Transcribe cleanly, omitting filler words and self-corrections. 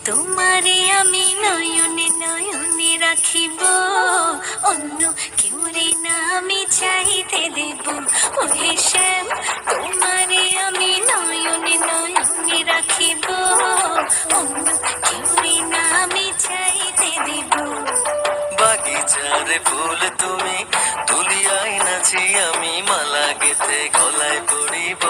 তোমারে আমি নয়নে নয়নে রাখিব, অন্য কেউরে না আমি চাইতে দেব। ওহে শ্যাম, তোমারে আমি নয়নে নয়নে রাখিব, অন্য কেউরে না আমি চাইতে দেব। বাগিচার ফুল তুমি তুলিয়াই নাচি আমি মালা গেতে গলায় পড়িব।